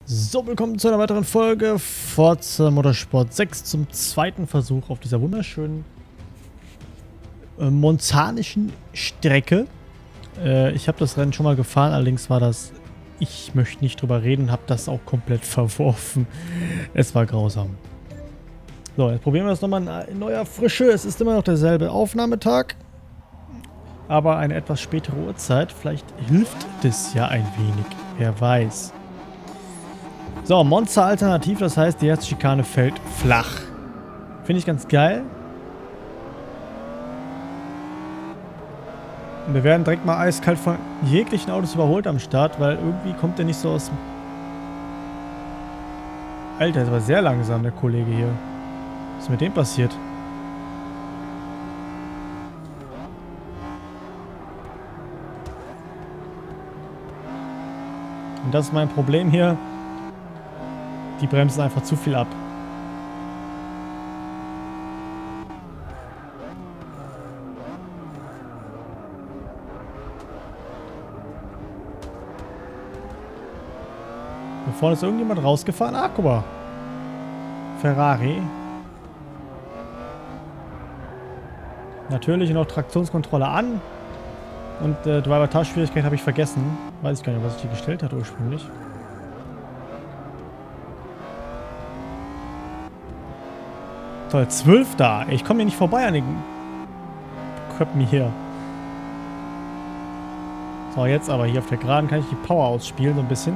So, willkommen zu einer weiteren Folge Forza Motorsport 6 zum zweiten Versuch auf dieser wunderschönen montanischen Strecke. Ich habe das Rennen schon mal gefahren, allerdings war das, ich möchte nicht drüber reden, habe das auch komplett verworfen. Es war grausam. So, jetzt probieren wir das nochmal in neuer Frische. Es ist immer noch derselbe Aufnahmetag, aber eine etwas spätere Uhrzeit. Vielleicht hilft das ja ein wenig, wer weiß. So, Monster alternativ, das heißt, die erste Schikane fällt flach. Finde ich ganz geil. Und wir werden direkt mal eiskalt von jeglichen Autos überholt am Start, weil irgendwie kommt der nicht so aus dem... Alter, das war sehr langsam, der Kollege hier. Was ist mit dem passiert? Und das ist mein Problem hier. Die bremsen einfach zu viel ab. Da vorne ist irgendjemand rausgefahren. Ah, guck mal. Ferrari. Natürlich noch Traktionskontrolle an. Und Driver-Task-Schwierigkeit habe ich vergessen. Weiß ich gar nicht, was ich hier gestellt hatte ursprünglich. Toll, 12 da. Ich komme hier nicht vorbei an den Köppen hier. So, jetzt aber hier auf der Geraden kann ich die Power ausspielen, so ein bisschen.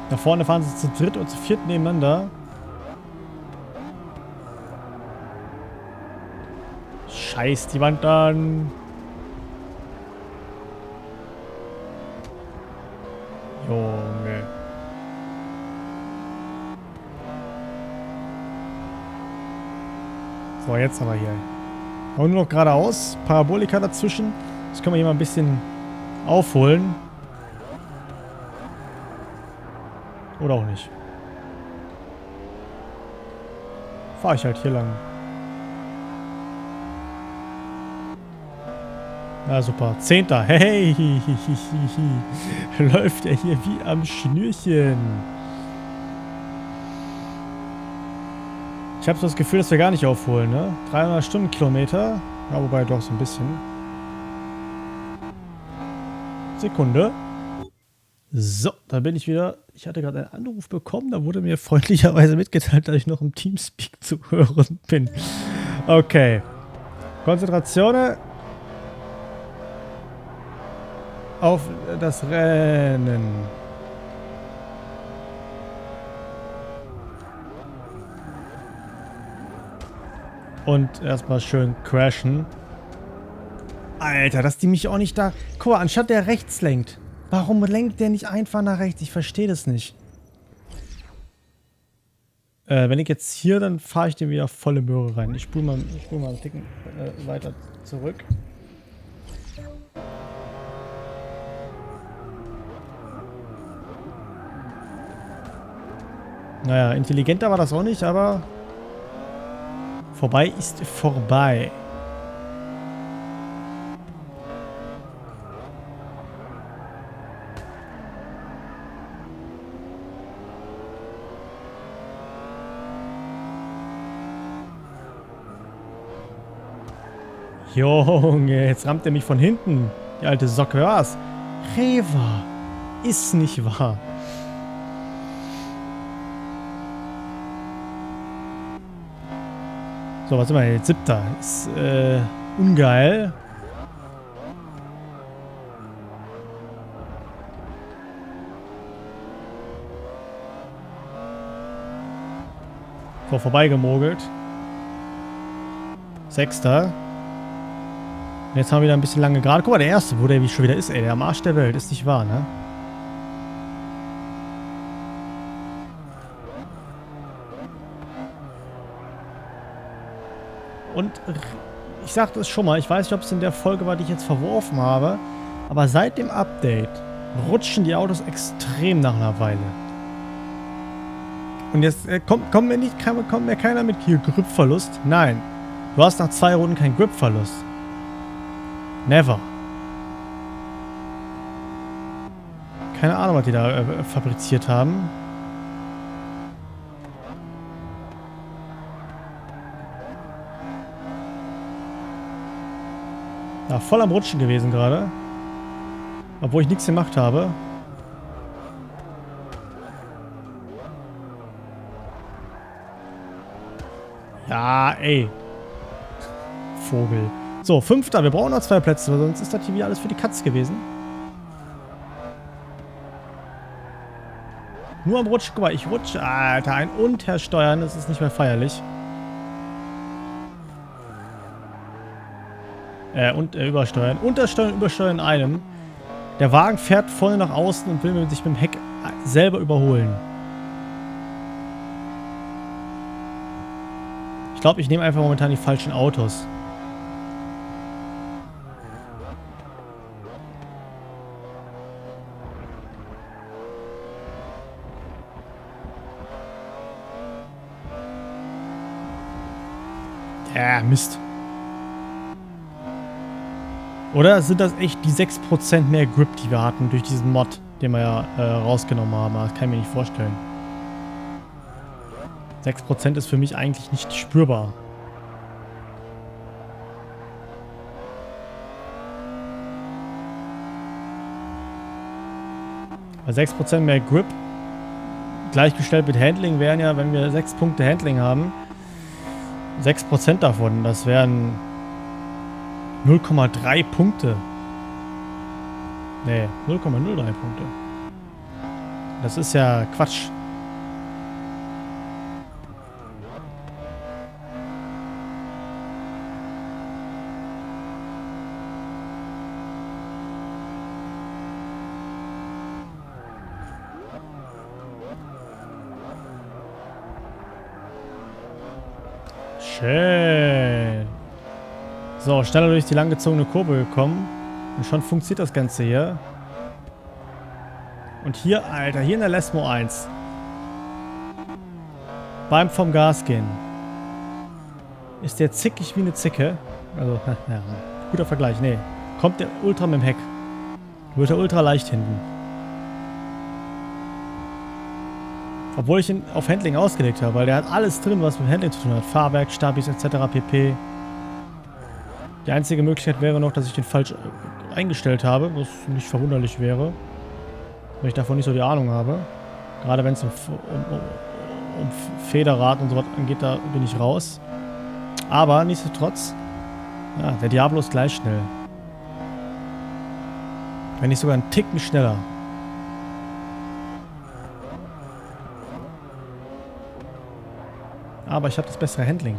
Da vorne fahren sie zu dritt und zu viert nebeneinander. Scheiß die Wand an. Junge. So, jetzt aber hier. Und nur noch geradeaus. Parabolika dazwischen. Das können wir hier mal ein bisschen aufholen. Oder auch nicht. Fahre ich halt hier lang. Na super. 10. Hey. Läuft er hier wie am Schnürchen. Ich habe so das Gefühl, dass wir gar nicht aufholen, ne? 300 Stundenkilometer. Ja, wobei doch so ein bisschen. Sekunde. So, da bin ich wieder. Ich hatte gerade einen Anruf bekommen. Da wurde mir freundlicherweise mitgeteilt, dass ich noch im Teamspeak zu hören bin. Okay. Konzentration auf das Rennen. Und erstmal schön crashen. Alter, dass die mich auch nicht da... Guck mal, anstatt der rechts lenkt. Warum lenkt der nicht einfach nach rechts? Ich verstehe das nicht. Wenn ich jetzt hier, dann fahre ich den wieder volle Möhre rein. Ich spule mal einen Ticken weiter zurück. Naja, intelligenter war das auch nicht, aber... Vorbei ist vorbei. Junge, jetzt rammt er mich von hinten. Die alte Socke, was? Reva. Ist nicht wahr. So, was sind wir jetzt? 7. Ist, ungeil. So, vorbeigemogelt. 6. Und jetzt haben wir wieder ein bisschen lange gerade. Guck mal, der erste, wo der wie schon wieder ist, ey. Der am Arsch der Welt. Ist nicht wahr, ne? Und ich sagte es schon mal, ich weiß nicht, ob es in der Folge war, die ich jetzt verworfen habe, aber seit dem Update rutschen die Autos extrem nach einer Weile. Und jetzt kommt mir keiner mit hier Gripverlust. Nein, du hast nach 2 Runden keinen Gripverlust. Never. Keine Ahnung, was die da fabriziert haben. Ja, voll am Rutschen gewesen gerade. Obwohl ich nichts gemacht habe. Ja, ey. Vogel. So, 5. Wir brauchen noch 2 Plätze, sonst ist das hier wieder alles für die Katz gewesen. Nur am Rutschen. Guck mal, ich rutsche. Alter, ein Untersteuern, das ist nicht mehr feierlich. Übersteuern. Untersteuern, übersteuern in einem. Der Wagen fährt vorne nach außen und will sich mit dem Heck selber überholen. Ich glaube, ich nehme einfach momentan die falschen Autos. Ja, Mist. Oder sind das echt die 6% mehr Grip, die wir hatten durch diesen Mod, den wir ja rausgenommen haben? Das kann ich mir nicht vorstellen. 6% ist für mich eigentlich nicht spürbar. Weil 6% mehr Grip gleichgestellt mit Handling wären ja, wenn wir 6 Punkte Handling haben, 6% davon, das wären 0,3 Punkte. Nee, 0,03 Punkte. Das ist ja Quatsch. Schön. So, schneller durch die langgezogene Kurve gekommen. Und schon funktioniert das Ganze hier. Und hier, Alter, hier in der Lesmo 1. Beim vom Gas gehen. Ist der zickig wie eine Zicke. Also, ja, guter Vergleich. Nee, kommt der ultra mit dem Heck. Wird er ultra leicht hinten. Obwohl ich ihn auf Handling ausgelegt habe, weil der hat alles drin, was mit Handling zu tun hat. Fahrwerk, Stabis etc. pp. Die einzige Möglichkeit wäre noch, dass ich den falsch eingestellt habe, was nicht verwunderlich wäre. Weil ich davon nicht so die Ahnung habe. Gerade wenn es um Federrad und so was angeht, da bin ich raus. Aber nichtsdestotrotz, ja, der Diablo ist gleich schnell. Wenn nicht sogar einen Ticken schneller. Aber ich habe das bessere Handling.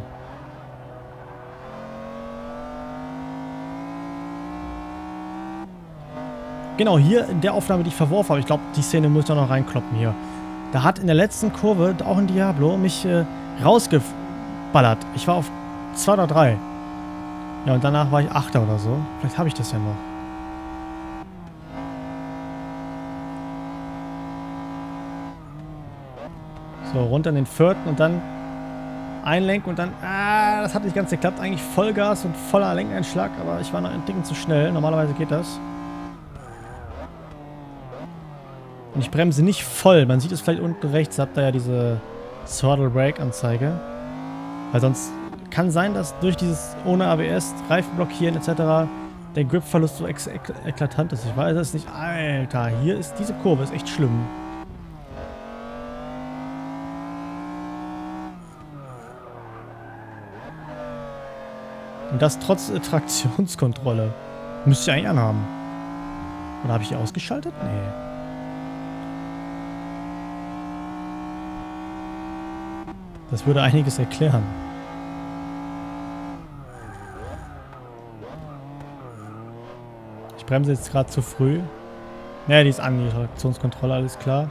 Genau, hier in der Aufnahme, die ich verworfen habe, ich glaube, die Szene muss ich noch reinkloppen hier. Da hat in der letzten Kurve, auch in Diablo, mich rausgeballert. Ich war auf 2 oder 3. Ja, und danach war ich 8. oder so. Vielleicht habe ich das ja noch. So, runter in den 4. und dann einlenken und dann, das hat nicht ganz geklappt. Eigentlich Vollgas und voller Lenkeinschlag, aber ich war noch ein Ding zu schnell. Normalerweise geht das. Und ich bremse nicht voll. Man sieht es vielleicht unten rechts, habt ihr ja diese Throttle Brake Anzeige. Weil sonst kann sein, dass durch dieses ohne ABS, Reifen blockieren etc. der Gripverlust so eklatant ist. Ich weiß es nicht. Alter, hier ist diese Kurve, ist echt schlimm. Und das trotz Traktionskontrolle. Müsste ich eigentlich anhaben. Oder habe ich die ausgeschaltet? Nee. Das würde einiges erklären. Ich bremse jetzt gerade zu früh. Naja, die ist an, die Traktionskontrolle, alles klar.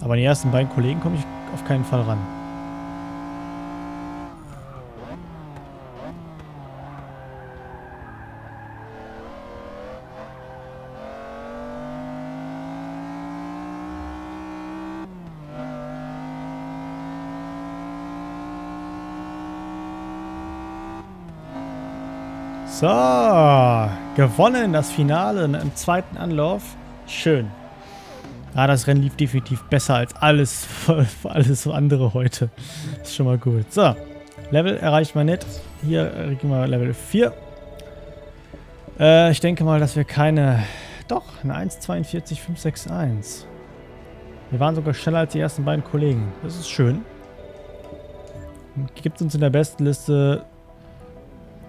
Aber an die ersten beiden Kollegen komme ich auf keinen Fall ran. So, gewonnen das Finale im 2. Anlauf. Schön. Ja, das Rennen lief definitiv besser als alles andere heute. Ist schon mal gut. So, Level erreicht man nicht. Hier kriegen wir Level 4. Ich denke mal, dass wir keine... Doch, eine 1,42,561. Wir waren sogar schneller als die ersten beiden Kollegen. Das ist schön. Gibt uns in der besten Liste...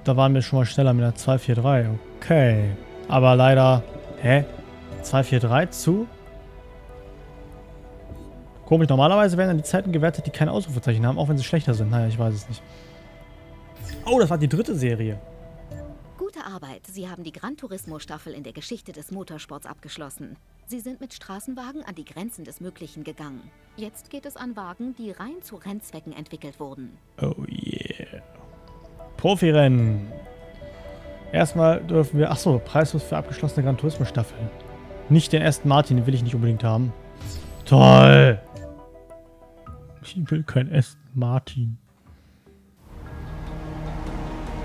Da waren wir schon mal schneller mit einer 2,43. Okay. Aber leider... Hä? 2,43 zu? Komisch, normalerweise werden dann die Zeiten gewertet, die kein Ausrufezeichen haben, auch wenn sie schlechter sind. Naja, ich weiß es nicht. Oh, das war die dritte Serie. Gute Arbeit. Sie haben die Gran Turismo-Staffel in der Geschichte des Motorsports abgeschlossen. Sie sind mit Straßenwagen an die Grenzen des Möglichen gegangen. Jetzt geht es an Wagen, die rein zu Rennzwecken entwickelt wurden. Oh yeah. Profirennen. Erstmal dürfen wir... Achso, preislos für abgeschlossene Gran Turismo-Staffel. Nicht den Aston Martin, den will ich nicht unbedingt haben. Toll! Ich will kein Aston Martin.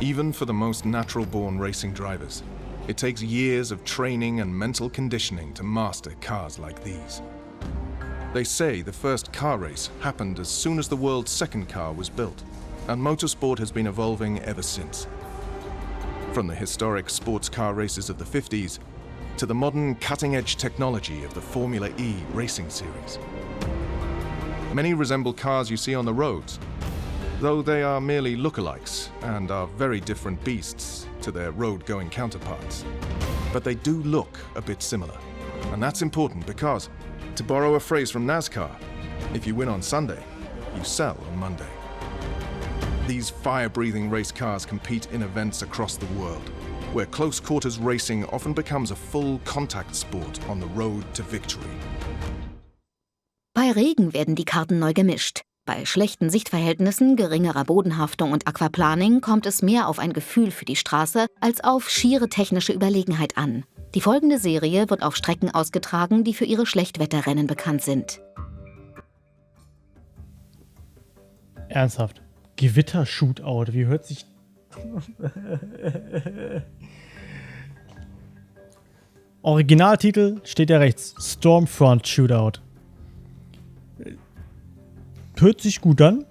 Even for the most natural-born racing drivers, it takes years of training and mental conditioning to master cars like these. They say the first car race happened as soon as the world's second car was built, and motorsport has been evolving ever since. From the historic sports car races of the 50s to the modern cutting-edge technology of the Formula E racing series. Many resemble cars you see on the roads, though they are merely lookalikes and are very different beasts to their road-going counterparts. But they do look a bit similar, and that's important because, to borrow a phrase from NASCAR, if you win on Sunday, you sell on Monday. These fire-breathing race cars compete in events across the world, where close-quarters racing often becomes a full contact sport on the road to victory. Bei Regen werden die Karten neu gemischt. Bei schlechten Sichtverhältnissen, geringerer Bodenhaftung und Aquaplaning kommt es mehr auf ein Gefühl für die Straße als auf schiere technische Überlegenheit an. Die folgende Serie wird auf Strecken ausgetragen, die für ihre Schlechtwetterrennen bekannt sind. Ernsthaft. Gewitter-Shootout. Wie hört sich... Originaltitel steht ja rechts. Stormfront Shootout. Hört sich gut an.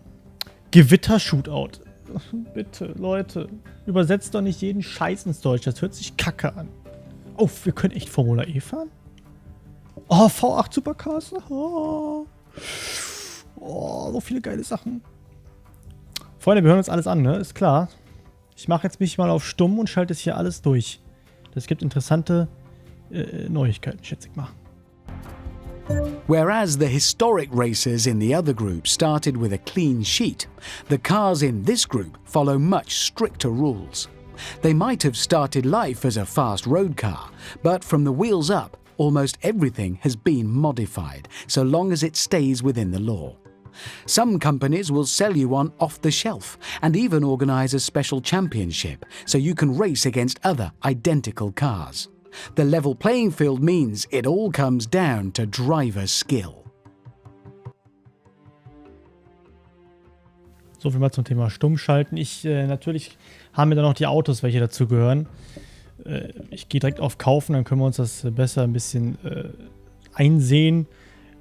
Gewitter-Shootout. Bitte, Leute. Übersetzt doch nicht jeden Scheiß ins Deutsch. Das hört sich kacke an. Oh, wir können echt Formula E fahren? Oh, V8 Supercars. Oh, so viele geile Sachen. Freunde, wir hören uns alles an, ne? Ist klar. Ich mache jetzt mich mal auf stumm und schalte es hier alles durch. Das gibt interessante Neuigkeiten, schätze ich mal. Whereas the historic races in the other group started with a clean sheet, the cars in this group follow much stricter rules. They might have started life as a fast road car, but from the wheels up, almost everything has been modified, so long as it stays within the law. Some companies will sell you one off the shelf and even organize a special championship so you can race against other identical cars. The level playing field means it all comes down to driver skill. So viel mal zum Thema Stummschalten. Natürlich haben wir da noch die Autos, welche dazu gehören. Ich gehe direkt auf Kaufen, dann können wir uns das besser ein bisschen einsehen.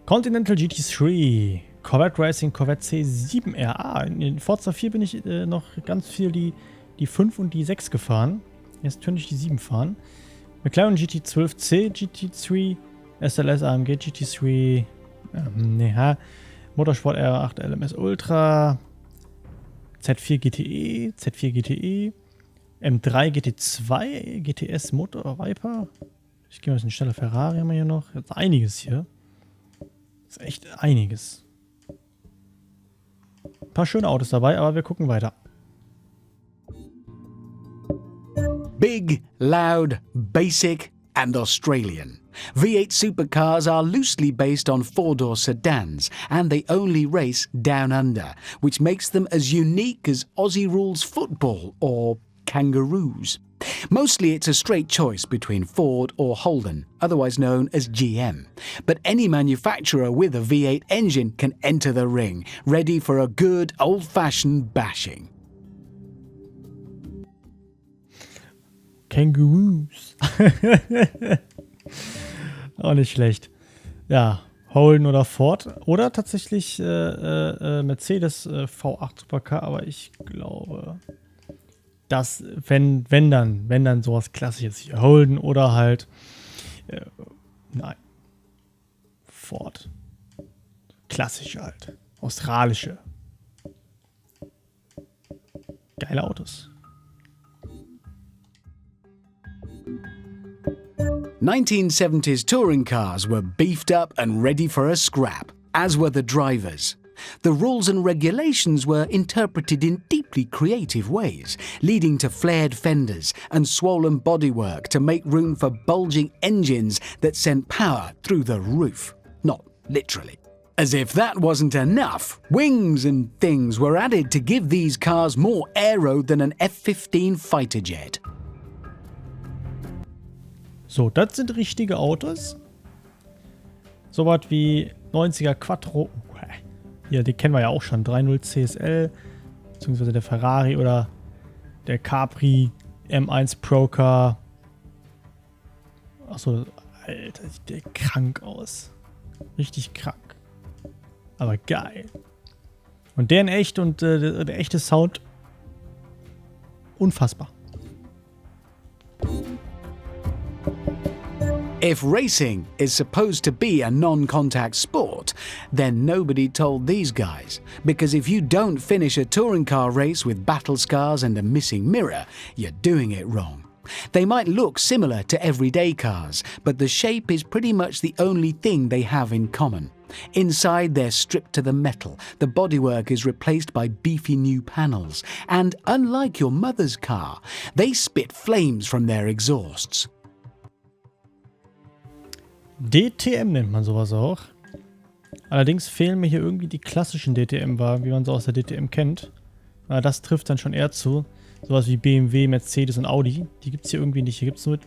Continental GT3, Corvette Racing, Corvette C7R. In Forza 4 bin ich noch ganz viel die 5 und die 6 gefahren. Jetzt könnte ich die 7 fahren. McLaren GT12C, GT3, SLS AMG GT3, Motorsport R8 LMS Ultra, Z4 GTE, Z4 GTE, M3 GT2, GTS Motor Viper. Ich gehe mal ein bisschen schneller. Ferrari haben wir hier noch. Jetzt einiges hier. Das ist echt einiges. Ein paar schöne Autos dabei, aber wir gucken weiter. Big, loud, basic and Australian. V8 supercars are loosely based on four-door sedans and they only race down under, which makes them as unique as Aussie rules football or kangaroos. Mostly it's a straight choice between Ford or Holden, otherwise known as GM. But any manufacturer with a V8 engine can enter the ring, ready for a good old-fashioned bashing. Kangaroos. Auch nicht schlecht. Ja, Holden oder Ford. Oder tatsächlich Mercedes V8 Supercar. Aber ich glaube, dass, wenn dann sowas Klassisches hier. Holden oder halt, nein, Ford. Klassische halt. Australische. Geile Autos. 1970s touring cars were beefed up and ready for a scrap, as were the drivers. The rules and regulations were interpreted in deeply creative ways, leading to flared fenders and swollen bodywork to make room for bulging engines that sent power through the roof. Not literally. As if that wasn't enough, wings and things were added to give these cars more aero than an F-15 fighter jet. So, das sind richtige Autos. Sowas wie 90er Quattro. Hier, die kennen wir ja auch schon. 3.0 CSL, beziehungsweise der Ferrari oder der Capri M1 Procar. Achso, Alter, sieht der krank aus. Richtig krank. Aber geil. Und der in echt und der echte Sound. Unfassbar. If racing is supposed to be a non-contact sport, then nobody told these guys. Because if you don't finish a touring car race with battle scars and a missing mirror, you're doing it wrong. They might look similar to everyday cars, but the shape is pretty much the only thing they have in common. Inside, they're stripped to the metal, the bodywork is replaced by beefy new panels, and unlike your mother's car, they spit flames from their exhausts. DTM nennt man sowas auch. Allerdings fehlen mir hier irgendwie die klassischen DTM-Wagen, wie man sie aus der DTM kennt. Aber das trifft dann schon eher zu. Sowas wie BMW, Mercedes und Audi. Die gibt es hier irgendwie nicht. Hier gibt es nur...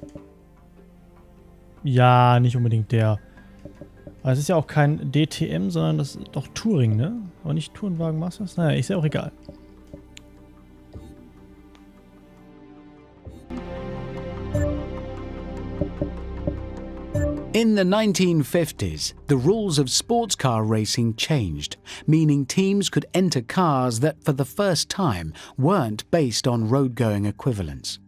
Ja, nicht unbedingt der. Aber es ist ja auch kein DTM, sondern das ist doch Touring, ne? Aber nicht Tourenwagen Masters? Naja, ist ja auch egal. In the 1950s, the rules of sports car racing changed, meaning teams could enter cars that for the first time weren't based on road-going equivalents.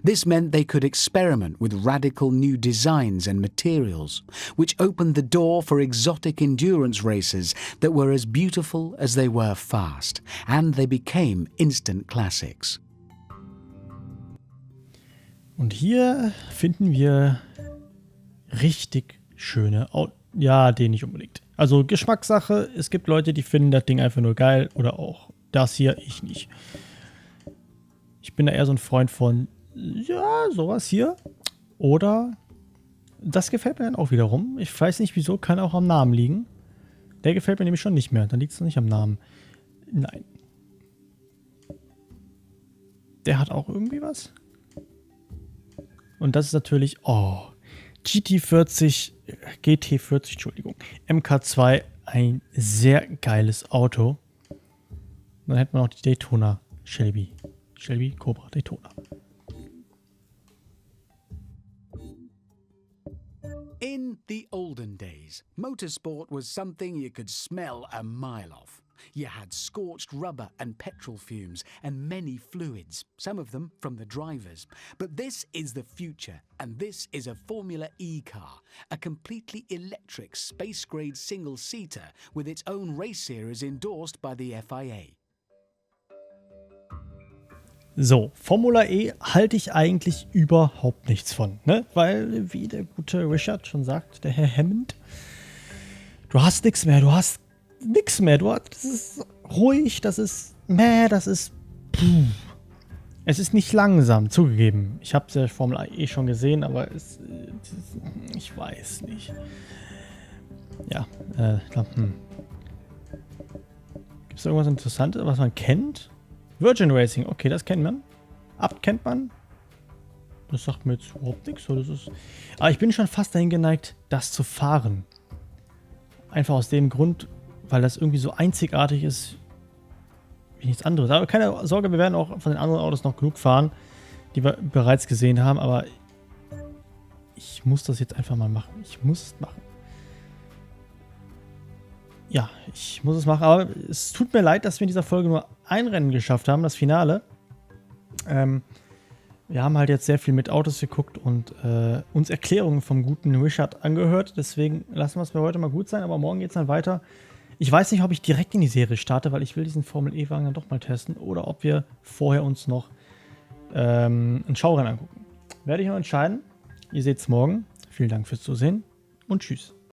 This meant they could experiment with radical new designs and materials, which opened the door for exotic endurance races that were as beautiful as they were fast, and they became instant classics. Und hier finden wir richtig schöne Autos. Ja, den nicht unbedingt. Also Geschmackssache. Es gibt Leute, die finden das Ding einfach nur geil. Oder auch das hier, ich nicht. Ich bin da eher so ein Freund von, ja, sowas hier. Oder, das gefällt mir dann auch wiederum. Ich weiß nicht wieso, kann auch am Namen liegen. Der gefällt mir nämlich schon nicht mehr. Dann liegt es nicht am Namen. Nein. Der hat auch irgendwie was. Und das ist natürlich, oh, GT40, Entschuldigung, MK2, ein sehr geiles Auto. Dann hätten wir noch die Daytona Shelby Cobra Daytona. In the olden days, motorsport was something you could smell a mile off. You had scorched rubber and petrol fumes and many fluids, some of them from the drivers. But this is the future, and this is a Formula E car, a completely electric space-grade single-seater with its own race series endorsed by the FIA. So, Formula E halte ich eigentlich überhaupt nichts von, ne? Weil, wie der gute Richard schon sagt, der Herr Hammond, du hast nichts mehr, das ist ruhig, das ist es ist nicht langsam, zugegeben. Ich habe ja Formel E schon gesehen, aber ich weiß nicht. Ja, Gibt es irgendwas Interessantes, was man kennt? Virgin Racing, okay, das kennt man. Abt kennt man. Das sagt mir jetzt überhaupt nichts. Aber ich bin schon fast dahin geneigt, das zu fahren. Einfach aus dem Grund, weil das irgendwie so einzigartig ist wie nichts anderes. Aber keine Sorge, wir werden auch von den anderen Autos noch genug fahren, die wir bereits gesehen haben. Aber ich muss das jetzt einfach mal machen. Ich muss es machen. ja, ich muss es machen. Aber es tut mir leid, dass wir in dieser Folge nur ein Rennen geschafft haben, das Finale. Wir haben halt jetzt sehr viel mit Autos geguckt und uns Erklärungen vom guten Richard angehört. Deswegen lassen wir es für heute mal gut sein. Aber morgen geht es dann weiter. Ich weiß nicht, ob ich direkt in die Serie starte, weil ich will diesen Formel-E-Wagen dann doch mal testen. Oder ob wir vorher uns noch ein Schaurennen angucken. Werde ich noch entscheiden. Ihr seht es morgen. Vielen Dank fürs Zusehen und tschüss.